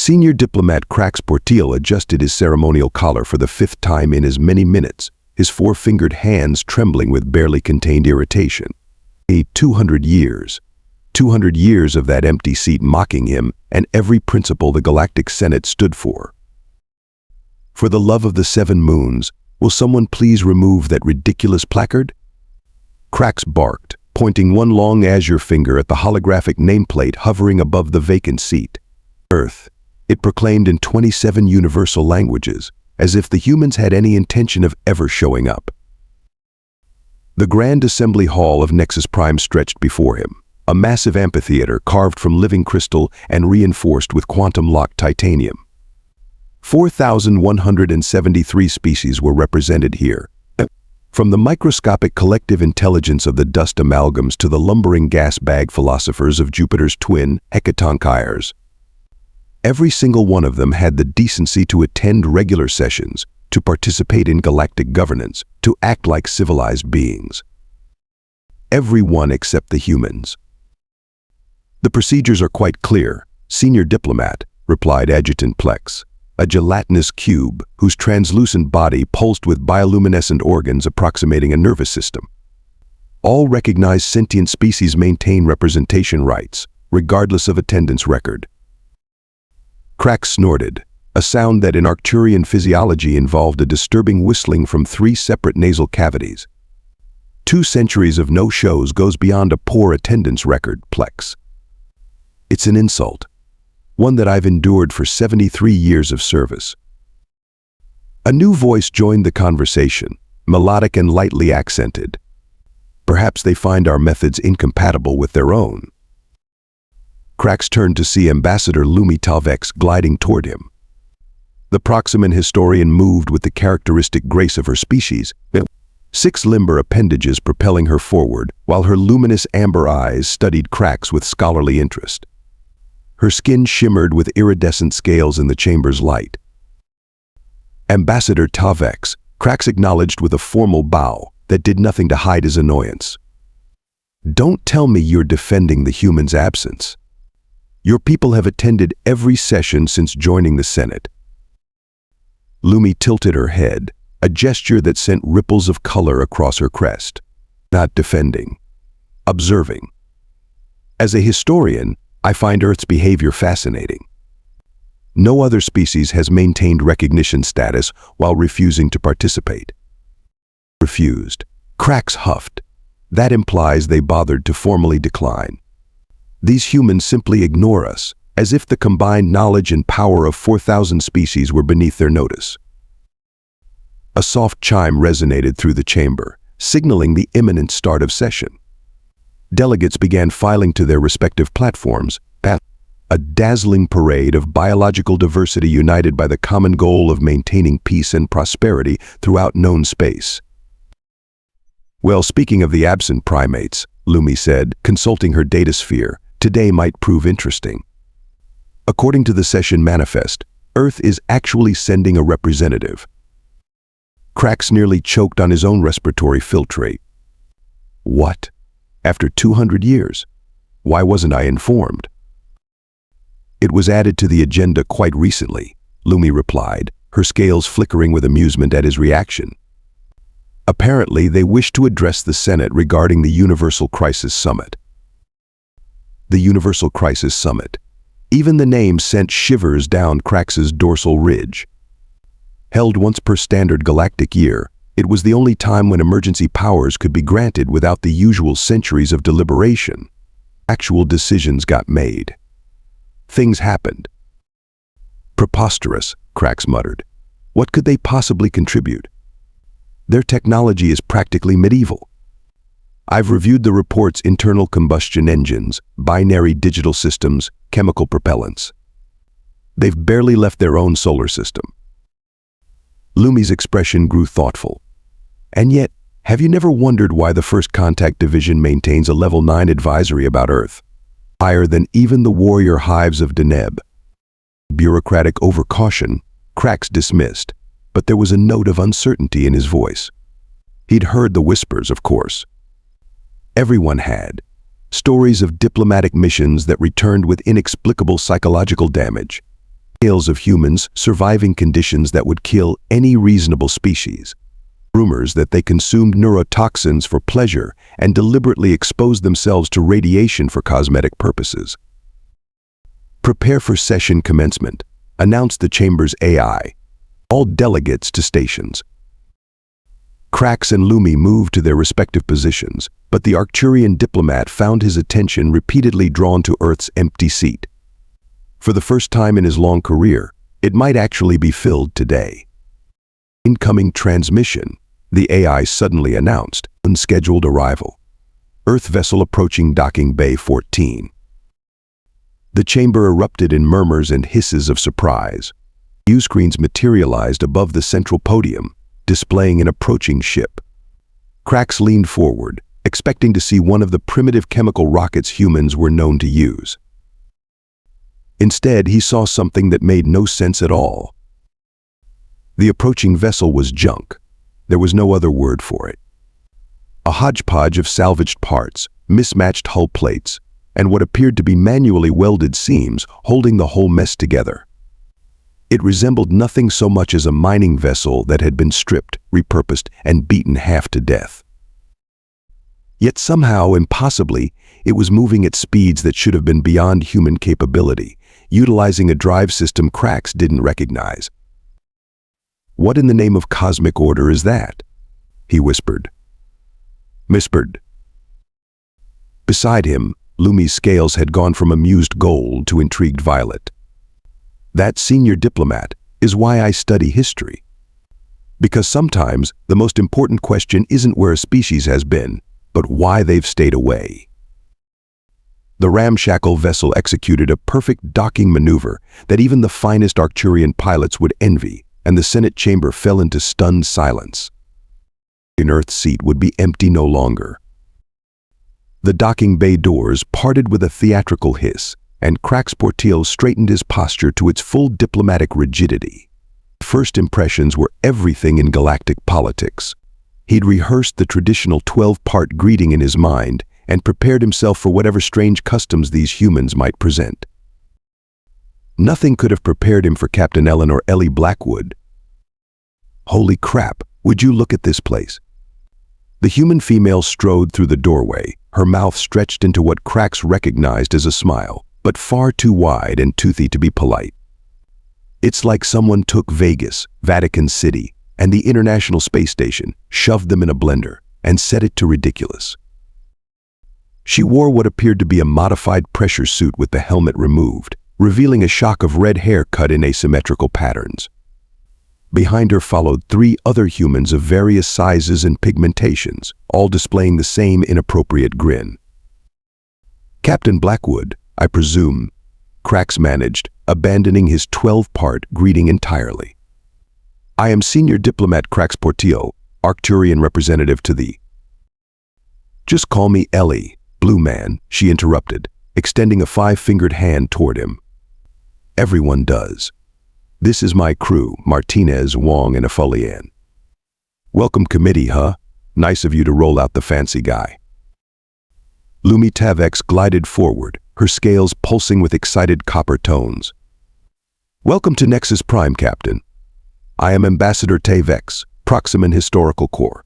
Senior Diplomat Krax Portil adjusted his ceremonial collar for the 5th time in as many minutes, his 4-fingered hands trembling with barely contained irritation. 200 years. 200 years of that empty seat mocking him and every principle the Galactic Senate stood for. For the love of the 7 moons, will someone please remove that ridiculous placard? Krax barked, pointing one long azure finger at the holographic nameplate hovering above the vacant seat. Earth. It proclaimed in 27 universal languages, as if the humans had any intention of ever showing up. The Grand Assembly Hall of Nexus Prime stretched before him, a massive amphitheater carved from living crystal and reinforced with quantum-locked titanium. 4,173 species were represented here, from the microscopic collective intelligence of the dust amalgams to the lumbering gas bag philosophers of Jupiter's twin, hecatonchires. Every single one of them had the decency to attend regular sessions, to participate in galactic governance, to act like civilized beings. Every one except the humans. The procedures are quite clear, Senior Diplomat, replied Adjutant Plex, a gelatinous cube whose translucent body pulsed with bioluminescent organs approximating a nervous system. All recognized sentient species maintain representation rights, regardless of attendance record. Krax snorted, a sound that in Arcturian physiology involved a disturbing whistling from 3 separate nasal cavities. 2 centuries of no-shows goes beyond a poor attendance record, Plex. It's an insult, one that I've endured for 73 years of service. A new voice joined the conversation, melodic and lightly accented. Perhaps they find our methods incompatible with their own. Krax turned to see Ambassador Lumi Talvex gliding toward him. The Proximan historian moved with the characteristic grace of her species, 6 limber appendages propelling her forward, while her luminous amber eyes studied Krax with scholarly interest. Her skin shimmered with iridescent scales in the chamber's light. Ambassador Talvex, Krax acknowledged with a formal bow that did nothing to hide his annoyance. Don't tell me you're defending the human's absence. Your people have attended every session since joining the Senate. Lumi tilted her head, a gesture that sent ripples of color across her crest. Not defending. Observing. As a historian, I find Earth's behavior fascinating. No other species has maintained recognition status while refusing to participate. Refused. Krax huffed. That implies they bothered to formally decline. These humans simply ignore us, as if the combined knowledge and power of 4,000 species were beneath their notice. A soft chime resonated through the chamber, signaling the imminent start of session. Delegates began filing to their respective platforms, a dazzling parade of biological diversity united by the common goal of maintaining peace and prosperity throughout known space. Well, speaking of the absent primates, Lumi said, consulting her datasphere, today might prove interesting. According to the session manifest, Earth is actually sending a representative. Krax nearly choked on his own respiratory filtrate. What? After 200 years? Why wasn't I informed? It was added to the agenda quite recently, Lumi replied, her scales flickering with amusement at his reaction. Apparently, they wish to address the Senate regarding the Universal Crisis Summit. The Universal Crisis Summit. Even the name sent shivers down Krax's dorsal ridge. Held once per standard galactic year, it was the only time when emergency powers could be granted without the usual centuries of deliberation. Actual decisions got made. Things happened. Preposterous, Krax muttered. What could they possibly contribute? Their technology is practically medieval. I've reviewed the report's internal combustion engines, binary digital systems, chemical propellants. They've barely left their own solar system. Lumi's expression grew thoughtful. And yet, have you never wondered why the First Contact Division maintains a Level 9 advisory about Earth? Higher than even the warrior hives of Deneb. Bureaucratic overcaution, Krax dismissed, but there was a note of uncertainty in his voice. He'd heard the whispers, of course. Everyone had. Stories of diplomatic missions that returned with inexplicable psychological damage. Tales of humans surviving conditions that would kill any reasonable species. Rumors that they consumed neurotoxins for pleasure and deliberately exposed themselves to radiation for cosmetic purposes. Prepare for session commencement, announced the chamber's AI. All delegates to stations. Krax and Lumi moved to their respective positions, but the Arcturian diplomat found his attention repeatedly drawn to Earth's empty seat. For the first time in his long career, it might actually be filled today. Incoming transmission, the AI suddenly announced, unscheduled arrival. Earth vessel approaching docking bay 14. The chamber erupted in murmurs and hisses of surprise. View screens materialized above the central podium, displaying an approaching ship. Krax leaned forward, expecting to see one of the primitive chemical rockets humans were known to use. Instead, he saw something that made no sense at all. The approaching vessel was junk. There was no other word for it. A hodgepodge of salvaged parts, mismatched hull plates, and what appeared to be manually welded seams holding the whole mess together. It resembled nothing so much as a mining vessel that had been stripped, repurposed, and beaten half to death. Yet somehow, impossibly, it was moving at speeds that should have been beyond human capability, utilizing a drive system Krax didn't recognize. "What in the name of cosmic order is that?" he whispered. Mispered. Beside him, Lumi's scales had gone from amused gold to intrigued violet. "That senior diplomat is why I study history. Because sometimes the most important question isn't where a species has been, but why they've stayed away." The ramshackle vessel executed a perfect docking maneuver that even the finest Arcturian pilots would envy, and the Senate chamber fell into stunned silence. The Earth's seat would be empty no longer. The docking bay doors parted with a theatrical hiss, and Krax Portillo straightened his posture to its full diplomatic rigidity. First impressions were everything in galactic politics. He'd rehearsed the traditional 12-part greeting in his mind and prepared himself for whatever strange customs these humans might present. Nothing could have prepared him for Captain Ellen or Ellie Blackwood. "Holy crap, would you look at this place?" The human female strode through the doorway, her mouth stretched into what Krax recognized as a smile, but far too wide and toothy to be polite. "It's like someone took Vegas, Vatican City, and the International Space Station, shoved them in a blender, and set it to ridiculous." She wore what appeared to be a modified pressure suit with the helmet removed, revealing a shock of red hair cut in asymmetrical patterns. Behind her followed 3 other humans of various sizes and pigmentations, all displaying the same inappropriate grin. "Captain Blackwood, I presume," Krax managed, abandoning his 12-part greeting entirely. "I am Senior Diplomat Krax Portillo, Arcturian representative to the—" "Just call me Ellie, Blue Man," she interrupted, extending a 5-fingered hand toward him. "Everyone does. This is my crew, Martinez, Wong, and Afolian. Welcome committee, huh? Nice of you to roll out the fancy guy." Lumi Tavex glided forward, her scales pulsing with excited copper tones. "Welcome to Nexus Prime, Captain. I am Ambassador Tavex, Proximan Historical Corps.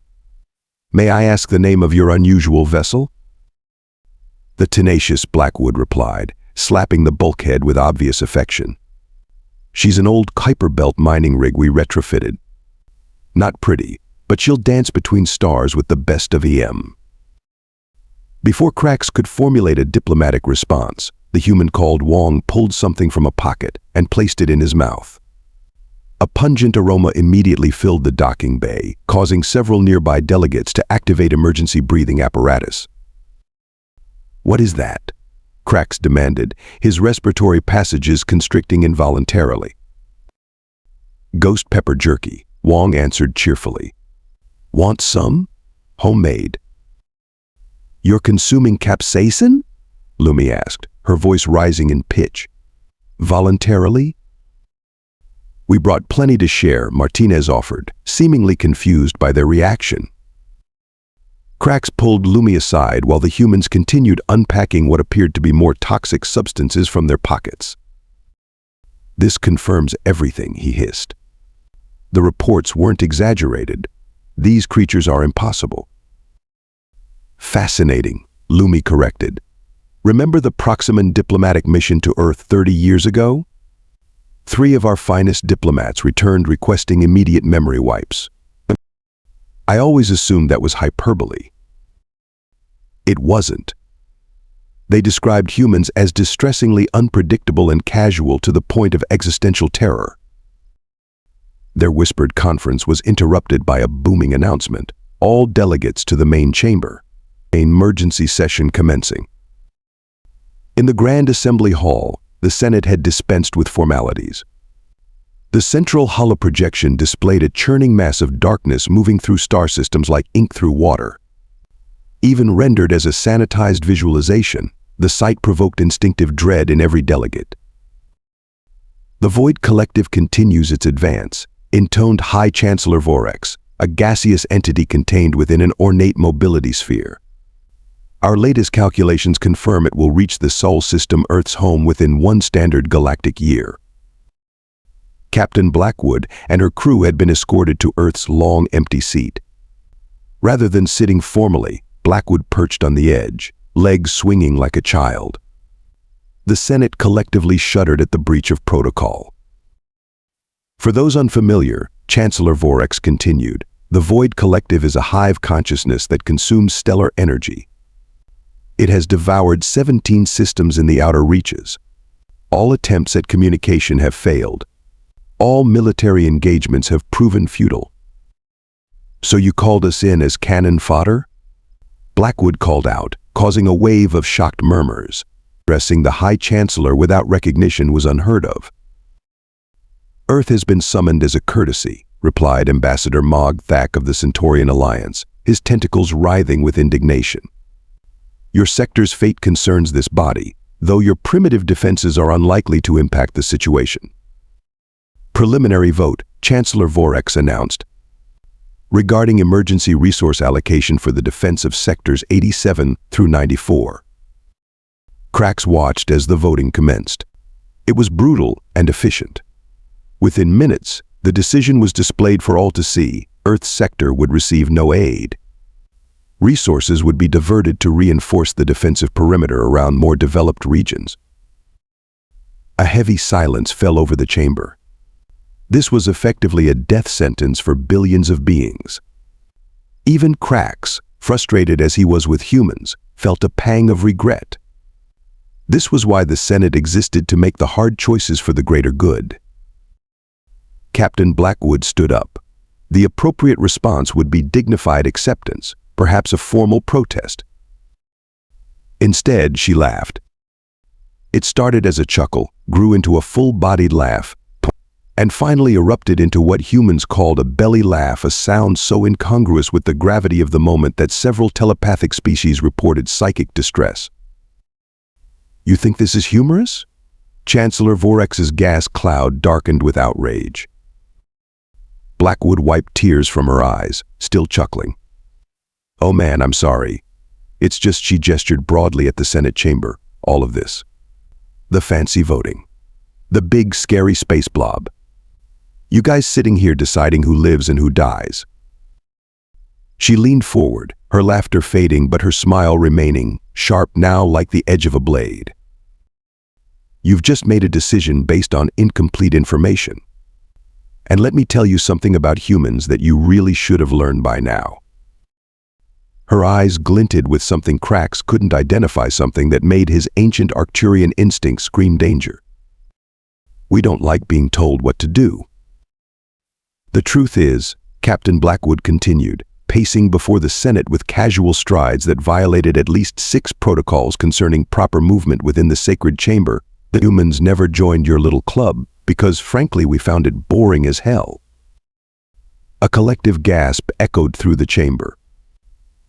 May I ask the name of your unusual vessel?" The tenacious Blackwood replied, slapping the bulkhead with obvious affection. "She's an old Kuiper Belt mining rig we retrofitted. Not pretty, but she'll dance between stars with the best of EM." Before Krax could formulate a diplomatic response, the human called Wong pulled something from a pocket and placed it in his mouth. A pungent aroma immediately filled the docking bay, causing several nearby delegates to activate emergency breathing apparatus. "What is that?" Krax demanded, his respiratory passages constricting involuntarily. "Ghost pepper jerky," Wong answered cheerfully. "Want some? Homemade." "You're consuming capsaicin?" Lumi asked, her voice rising in pitch. "Voluntarily?" "We brought plenty to share," Martinez offered, seemingly confused by their reaction. Krax pulled Lumi aside while the humans continued unpacking what appeared to be more toxic substances from their pockets. "This confirms everything," he hissed. "The reports weren't exaggerated. These creatures are impossible." "Fascinating," Lumi corrected. "Remember the Proximan diplomatic mission to Earth 30 years ago? 3 of our finest diplomats returned requesting immediate memory wipes. I always assumed that was hyperbole. It wasn't. They described humans as distressingly unpredictable and casual to the point of existential terror." Their whispered conference was interrupted by a booming announcement. "All delegates to the main chamber. Emergency session commencing." In the Grand Assembly Hall, the Senate had dispensed with formalities. The central holoprojection displayed a churning mass of darkness moving through star systems like ink through water. Even rendered as a sanitized visualization, the sight provoked instinctive dread in every delegate. "The Void Collective continues its advance," intoned High Chancellor Vorrex, a gaseous entity contained within an ornate mobility sphere. "Our latest calculations confirm it will reach the Sol system Earth's home within 1 standard galactic year." Captain Blackwood and her crew had been escorted to Earth's long, empty seat. Rather than sitting formally, Blackwood perched on the edge, legs swinging like a child. The Senate collectively shuddered at the breach of protocol. "For those unfamiliar," Chancellor Vorrex continued, "the Void Collective is a hive consciousness that consumes stellar energy. It has devoured 17 systems in the outer reaches. All attempts at communication have failed. All military engagements have proven futile." "So you called us in as cannon fodder?" Blackwood called out, causing a wave of shocked murmurs. Addressing the High Chancellor without recognition was unheard of. "Earth has been summoned as a courtesy," replied Ambassador Mog Thak of the Centaurian Alliance, his tentacles writhing with indignation. "Your sector's fate concerns this body, though your primitive defenses are unlikely to impact the situation." "Preliminary vote," Chancellor Vorrex announced, "regarding emergency resource allocation for the defense of sectors 87 through 94. Krax watched as the voting commenced. It was brutal and efficient. Within minutes, the decision was displayed for all to see. Earth's sector would receive no aid. Resources would be diverted to reinforce the defensive perimeter around more developed regions. A heavy silence fell over the chamber. This was effectively a death sentence for billions of beings. Even Krax, frustrated as he was with humans, felt a pang of regret. This was why the Senate existed, to make the hard choices for the greater good. Captain Blackwood stood up. The appropriate response would be dignified acceptance, perhaps a formal protest. Instead, she laughed. It started as a chuckle, grew into a full-bodied laugh, and finally erupted into what humans called a belly laugh, a sound so incongruous with the gravity of the moment that several telepathic species reported psychic distress. "You think this is humorous?" Chancellor Vorrex's gas cloud darkened with outrage. Blackwood wiped tears from her eyes, still chuckling. "Oh man, I'm sorry. It's just," she gestured broadly at the Senate chamber, "all of this. The fancy voting. The big, scary space blob. You guys sitting here deciding who lives and who dies." She leaned forward, her laughter fading but her smile remaining, sharp now like the edge of a blade. "You've just made a decision based on incomplete information. And let me tell you something about humans that you really should have learned by now." Her eyes glinted with something Krax couldn't identify, something that made his ancient Arcturian instinct scream danger. "We don't like being told what to do. The truth is," Captain Blackwood continued, pacing before the Senate with casual strides that violated at least 6 protocols concerning proper movement within the sacred chamber, "the humans never joined your little club because, frankly, we found it boring as hell." A collective gasp echoed through the chamber.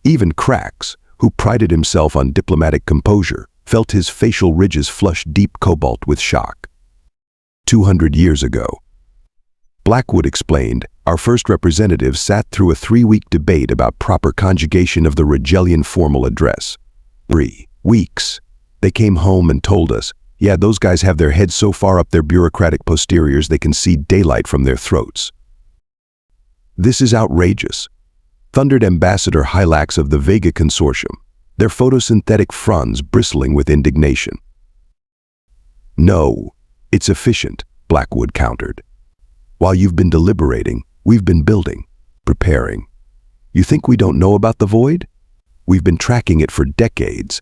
Even Krax, who prided himself on diplomatic composure, felt his facial ridges flush deep cobalt with shock. 200 years ago. Blackwood explained, "Our first representative sat through a 3-week debate about proper conjugation of the Regellian formal address. 3 weeks. They came home and told us, Yeah, those guys have their heads so far up their bureaucratic posteriors they can see daylight from their throats. This is outrageous, thundered Ambassador Hylax of the Vega Consortium, their photosynthetic fronds bristling with indignation. No, it's efficient, Blackwood countered. While you've been deliberating, we've been building, preparing. You think we don't know about the void? We've been tracking it for decades.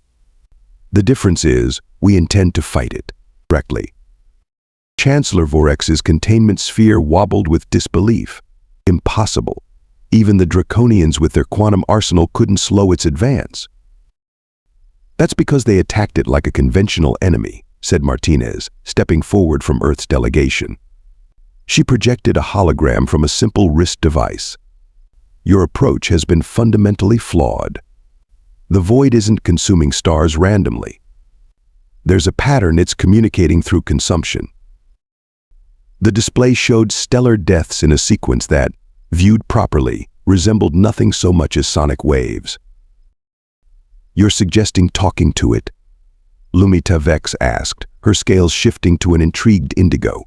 The difference is, we intend to fight it, directly. Chancellor Vorex's containment sphere wobbled with disbelief. Impossible. Even the Draconians with their quantum arsenal couldn't slow its advance. That's because they attacked it like a conventional enemy, said Martinez, stepping forward from Earth's delegation. She projected a hologram from a simple wrist device. Your approach has been fundamentally flawed. The void isn't consuming stars randomly. There's a pattern it's communicating through consumption. The display showed stellar deaths in a sequence that, viewed properly, resembled nothing so much as sonic waves. You're suggesting talking to it? Lumita Vex asked, her scales shifting to an intrigued indigo.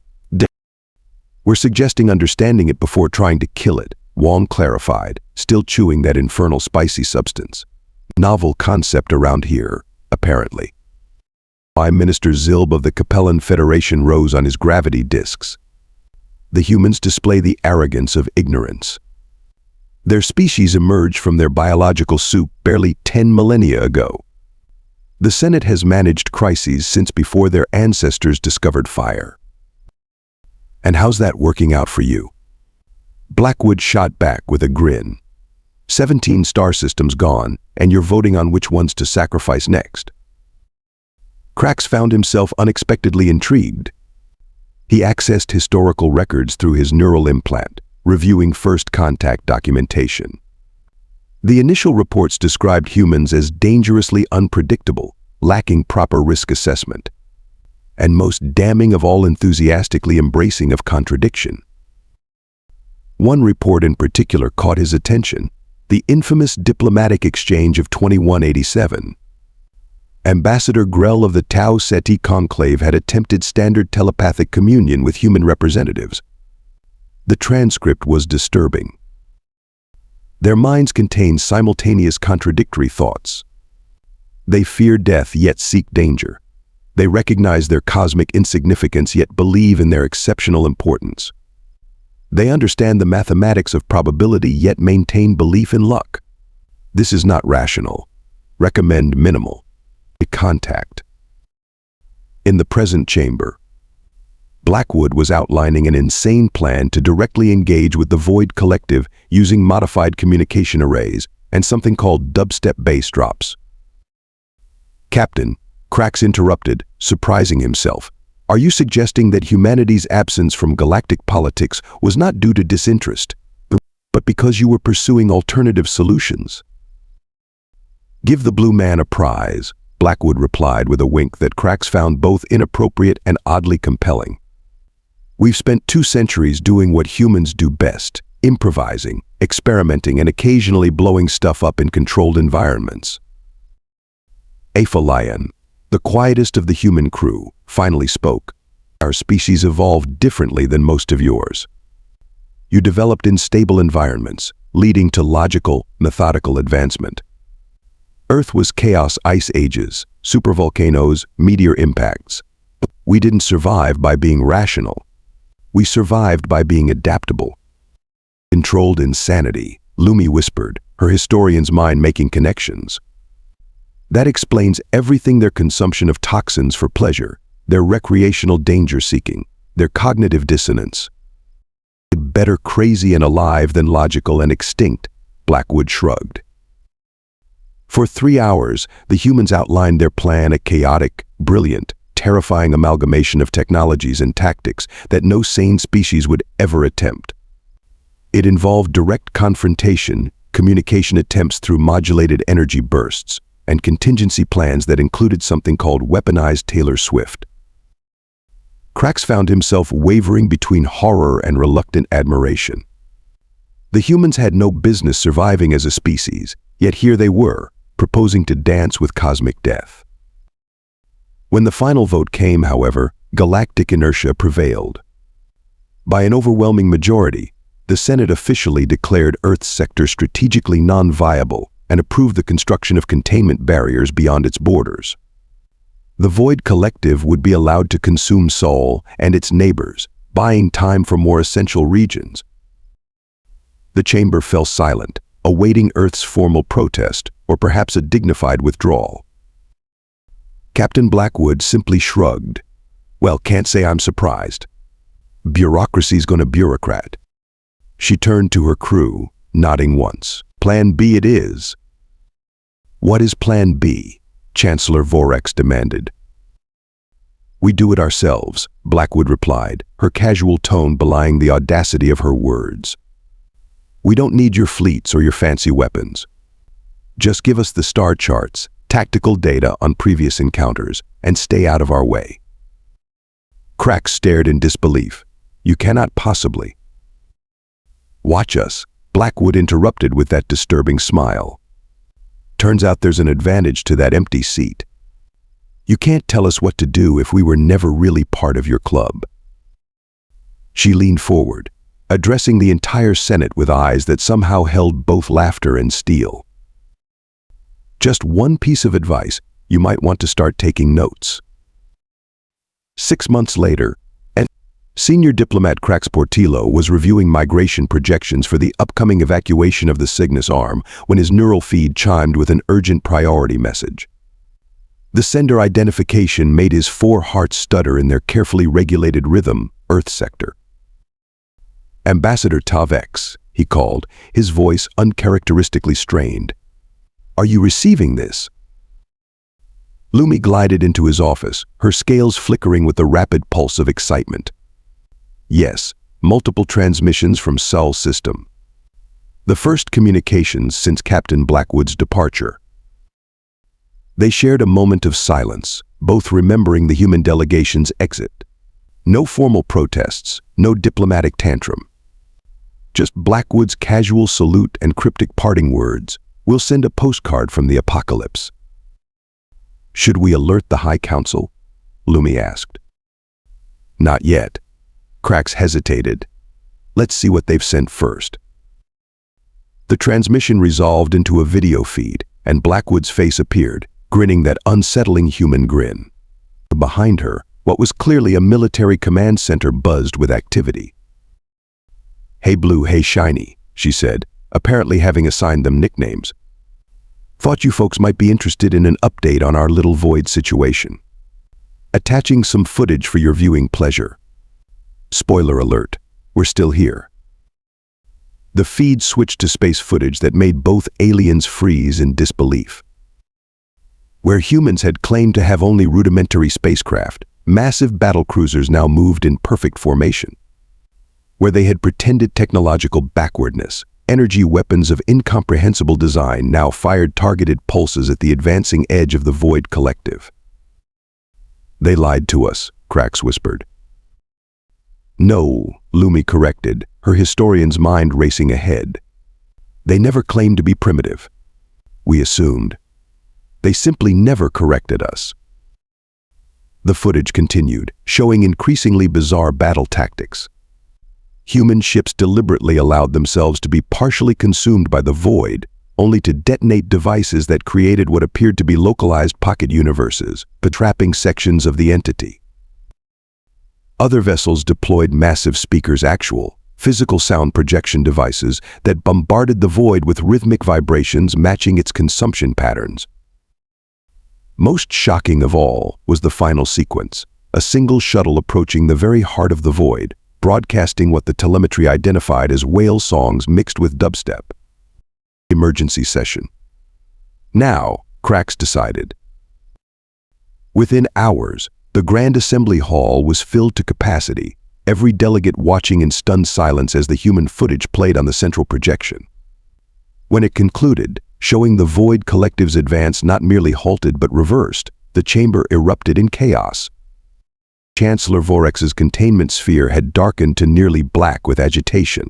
We're suggesting understanding it before trying to kill it, Wong clarified, still chewing that infernal spicy substance. Novel concept around here, apparently. Prime Minister Zilb of the Capellan Federation rose on his gravity discs. The humans display the arrogance of ignorance. Their species emerged from their biological soup barely 10 millennia ago. The Senate has managed crises since before their ancestors discovered fire. And how's that working out for you? Blackwood shot back with a grin. 17 star systems gone, and you're voting on which ones to sacrifice next. Krax found himself unexpectedly intrigued. He accessed historical records through his neural implant, reviewing first contact documentation. The initial reports described humans as dangerously unpredictable, lacking proper risk assessment, and most damning of all, enthusiastically embracing of contradiction. One report in particular caught his attention, the infamous diplomatic exchange of 2187. Ambassador Grell of the Tau Ceti Conclave had attempted standard telepathic communion with human representatives. The transcript was disturbing. Their minds contained simultaneous contradictory thoughts. They fear death yet seek danger. They recognize their cosmic insignificance yet believe in their exceptional importance. They understand the mathematics of probability yet maintain belief in luck. This is not rational. Recommend minimal. Contact. In the present chamber, Blackwood was outlining an insane plan to directly engage with the Void Collective using modified communication arrays and something called dubstep bass drops. Captain, Krax interrupted, surprising himself. Are you suggesting that humanity's absence from galactic politics was not due to disinterest, but because you were pursuing alternative solutions? Give the blue man a prize, Blackwood replied with a wink that Krax found both inappropriate and oddly compelling. We've spent 2 centuries doing what humans do best, improvising, experimenting, and occasionally blowing stuff up in controlled environments. Aphelion, the quietest of the human crew, finally spoke. Our species evolved differently than most of yours. You developed in stable environments, leading to logical, methodical advancement. Earth was chaos ice ages, supervolcanoes, meteor impacts. We didn't survive by being rational. We survived by being adaptable. Controlled insanity, Lumi whispered, her historian's mind making connections. That explains everything: their consumption of toxins for pleasure, their recreational danger-seeking, their cognitive dissonance. Better crazy and alive than logical and extinct, Blackwood shrugged. For 3 hours, the humans outlined their plan, a chaotic, brilliant, terrifying amalgamation of technologies and tactics that no sane species would ever attempt. It involved direct confrontation, communication attempts through modulated energy bursts, and contingency plans that included something called weaponized Taylor Swift. Krax found himself wavering between horror and reluctant admiration. The humans had no business surviving as a species, yet here they were, proposing to dance with cosmic death. When the final vote came, however, galactic inertia prevailed. By an overwhelming majority, the Senate officially declared Earth's sector strategically non-viable and approved the construction of containment barriers beyond its borders. The Void Collective would be allowed to consume Sol and its neighbors, buying time for more essential regions. The chamber fell silent, awaiting Earth's formal protest, or perhaps a dignified withdrawal. Captain Blackwood simply shrugged. Well, can't say I'm surprised. Bureaucracy's gonna bureaucrat. She turned to her crew, nodding once. Plan B it is. What is Plan B? Chancellor Vorex demanded. We do it ourselves, Blackwood replied, her casual tone belying the audacity of her words. We don't need your fleets or your fancy weapons. Just give us the star charts, tactical data on previous encounters, and stay out of our way. Krax stared in disbelief. You cannot possibly. Watch us, Blackwood interrupted with that disturbing smile. Turns out there's an advantage to that empty seat. You can't tell us what to do if we were never really part of your club. She leaned forward, addressing the entire Senate with eyes that somehow held both laughter and steel. Just one piece of advice, you might want to start taking notes. 6 months later, Senior Diplomat Krax Portillo was reviewing migration projections for the upcoming evacuation of the Cygnus Arm when his neural feed chimed with an urgent priority message. The sender identification made his 4 hearts stutter in their carefully regulated rhythm, Earth sector. Ambassador Tavex, he called, his voice uncharacteristically strained. Are you receiving this? Lumi glided into his office, her scales flickering with the rapid pulse of excitement. Yes, multiple transmissions from Sol's system. The first communications since Captain Blackwood's departure. They shared a moment of silence, both remembering the human delegation's exit. No formal protests, no diplomatic tantrum. Just Blackwood's casual salute and cryptic parting words. We'll send a postcard from the apocalypse. Should we alert the High Council? Lumi asked. Not yet. Krax hesitated. Let's see what they've sent first. The transmission resolved into a video feed, and Blackwood's face appeared, grinning that unsettling human grin. Behind her, what was clearly a military command center buzzed with activity. Hey Blue, hey Shiny, she said, apparently having assigned them nicknames. Thought you folks might be interested in an update on our little void situation. Attaching some footage for your viewing pleasure. Spoiler alert, we're still here. The feed switched to space footage that made both aliens freeze in disbelief. Where humans had claimed to have only rudimentary spacecraft, massive battlecruisers now moved in perfect formation. Where they had pretended technological backwardness, energy weapons of incomprehensible design now fired targeted pulses at the advancing edge of the Void Collective. They lied to us, Krax whispered. No, Lumi corrected, her historian's mind racing ahead. They never claimed to be primitive. We assumed. They simply never corrected us. The footage continued, showing increasingly bizarre battle tactics. Human ships deliberately allowed themselves to be partially consumed by the Void, only to detonate devices that created what appeared to be localized pocket universes, betrapping sections of the entity. Other vessels deployed massive speakers, actual, physical sound projection devices that bombarded the Void with rhythmic vibrations matching its consumption patterns. Most shocking of all was the final sequence, a single shuttle approaching the very heart of the Void, broadcasting what the telemetry identified as whale songs mixed with dubstep. Emergency session. Now, Krax decided. Within hours, the Grand Assembly Hall was filled to capacity, every delegate watching in stunned silence as the human footage played on the central projection. When it concluded, showing the Void Collective's advance not merely halted but reversed, the chamber erupted in chaos. Chancellor Vorex's containment sphere had darkened to nearly black with agitation.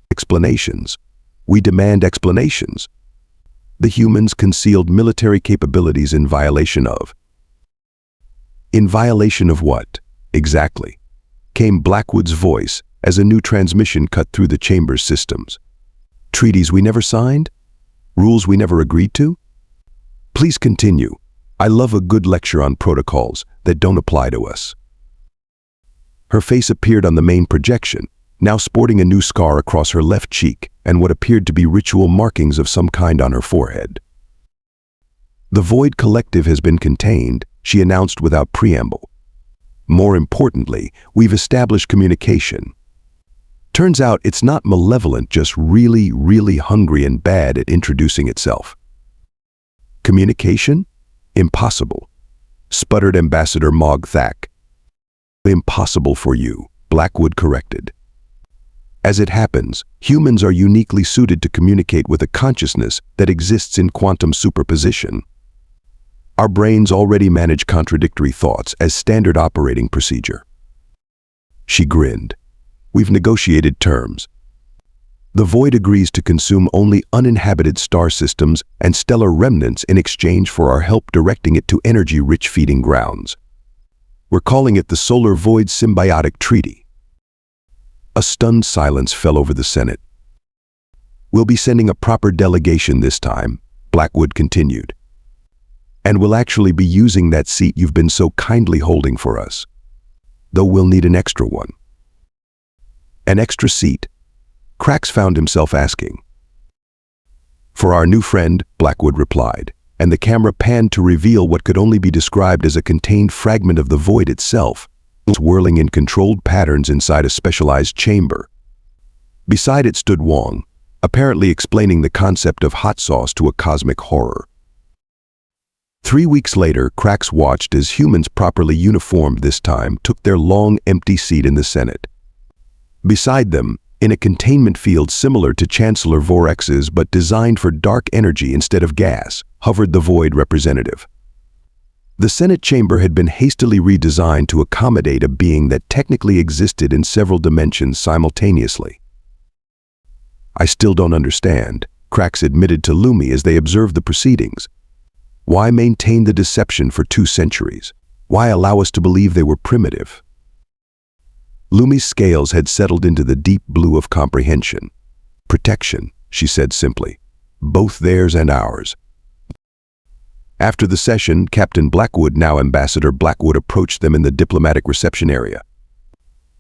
Explanations. We demand explanations. The humans concealed military capabilities in violation of. In violation of what? Exactly, came Blackwood's voice as a new transmission cut through the chamber's systems. Treaties we never signed? Rules we never agreed to? Please continue. I love a good lecture on protocols that don't apply to us. Her face appeared on the main projection, now sporting a new scar across her left cheek and what appeared to be ritual markings of some kind on her forehead. The Void Collective has been contained, she announced without preamble. More importantly, we've established communication. Turns out it's not malevolent, just really, really hungry and bad at introducing itself. Communication? Impossible, sputtered Ambassador Mog Thack. Impossible for you, Blackwood corrected. As it happens, humans are uniquely suited to communicate with a consciousness that exists in quantum superposition. Our brains already manage contradictory thoughts as standard operating procedure. She grinned. We've negotiated terms. The Void agrees to consume only uninhabited star systems and stellar remnants in exchange for our help directing it to energy-rich feeding grounds. We're calling it the Solar Void Symbiotic Treaty. A stunned silence fell over the Senate. We'll be sending a proper delegation this time, Blackwood continued. And we'll actually be using that seat you've been so kindly holding for us. Though we'll need an extra one. An extra seat? Krax found himself asking. For our new friend, Blackwood replied, and the camera panned to reveal what could only be described as a contained fragment of the void itself, whirling in controlled patterns inside a specialized chamber. Beside it stood Wong, apparently explaining the concept of hot sauce to a cosmic horror. 3 weeks later, Krax watched as humans properly uniformed this time took their long, empty seat in the Senate. Beside them, in a containment field similar to Chancellor Vorex's but designed for dark energy instead of gas, hovered the Void representative. The Senate chamber had been hastily redesigned to accommodate a being that technically existed in several dimensions simultaneously. I still don't understand, Krax admitted to Lumi as they observed the proceedings. Why maintain the deception for 2 centuries? Why allow us to believe they were primitive? Lumi's scales had settled into the deep blue of comprehension. Protection, she said simply. Both theirs and ours. After the session, Captain Blackwood, now Ambassador Blackwood, approached them in the diplomatic reception area.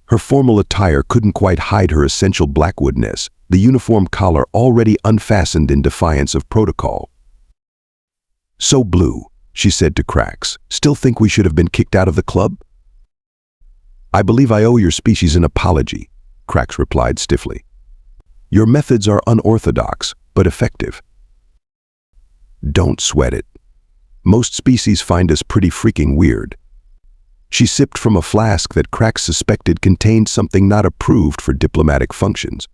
Her formal attire couldn't quite hide her essential Blackwoodness, the uniform collar already unfastened in defiance of protocol. So blue, she said to Krax. Still think we should have been kicked out of the club? I believe I owe your species an apology, Krax replied stiffly. Your methods are unorthodox, but effective. Don't sweat it. Most species find us pretty freaking weird. She sipped from a flask that Krax suspected contained something not approved for diplomatic functions.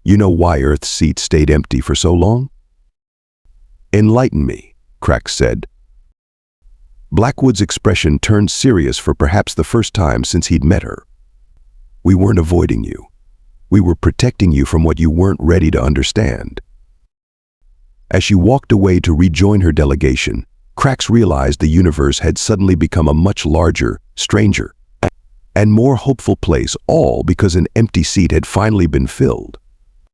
You know why Earth's seat stayed empty for so long? Enlighten me, Krax said. Blackwood's expression turned serious for perhaps the first time since he'd met her. We weren't avoiding you. We were protecting you from what you weren't ready to understand. As she walked away to rejoin her delegation, Krax realized the universe had suddenly become a much larger, stranger, and more hopeful place, all because an empty seat had finally been filled.